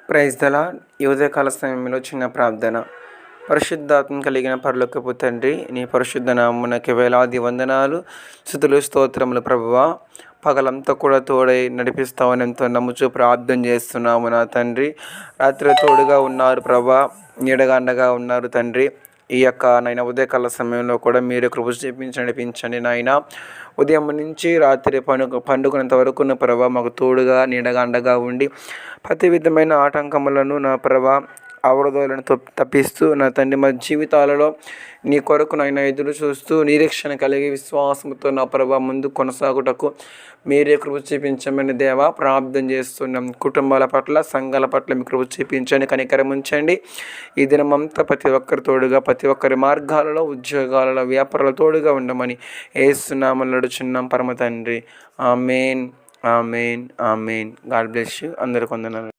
Praise the lord. ఈ ఉదయకాల సమయంలో చిన్న ప్రార్థన. పరిశుద్ధాత్మ కలిగిన పరలోకపు తండ్రి, నీ పరిశుద్ధ నామమునకు వేలాది వందనాలు, స్తుతులు, స్తోత్రములు ప్రభువా. పగలంతా కూడా తోడై నడిపిస్తామని ఎంతో నమ్ముచూ ప్రార్థన చేస్తున్నాము నా తండ్రి. రాత్రి తోడుగా ఉన్నారు ప్రభా, నీడగా అండగా ఉన్నారు తండ్రి. ఈ యొక్క నాయన ఉదయకాల సమయంలో కూడా మీరు కృప చూపించి నడిపించండి నాయన. ఉదయం నుంచి రాత్రి పండుకున్నంత వరకు నా ప్రభా మాకు తోడుగా నీడగా అండగా ఉండి ప్రతి విధమైన ఆటంకములను నా ప్రభా అవరోధాలను తప్పిస్తూ నా తండ్రి మా జీవితాలలో నీ కొరకు నాయన ఎదురు చూస్తూ నిరీక్షణ కలిగి విశ్వాసంతో నా ప్రభా ముందు కొనసాగుటకు మీరే కృప చూపించమని దేవా ప్రార్థన చేస్తున్నాం. కుటుంబాల పట్ల సంఘాల పట్ల మీ కృప చూపించండి, కనికరం ఉంచండి. ఈ దినమంతా ప్రతి ఒక్కరి తోడుగా, ప్రతి ఒక్కరి మార్గాలలో, ఉద్యోగాలలో, వ్యాపారాల తోడుగా ఉండమని యేసునామములో నడుచున్నాం పరమ తండ్రి. ఆమేన్, ఆమేన్, ఆమేన్. God bless you. అందరికీ వందనాలు.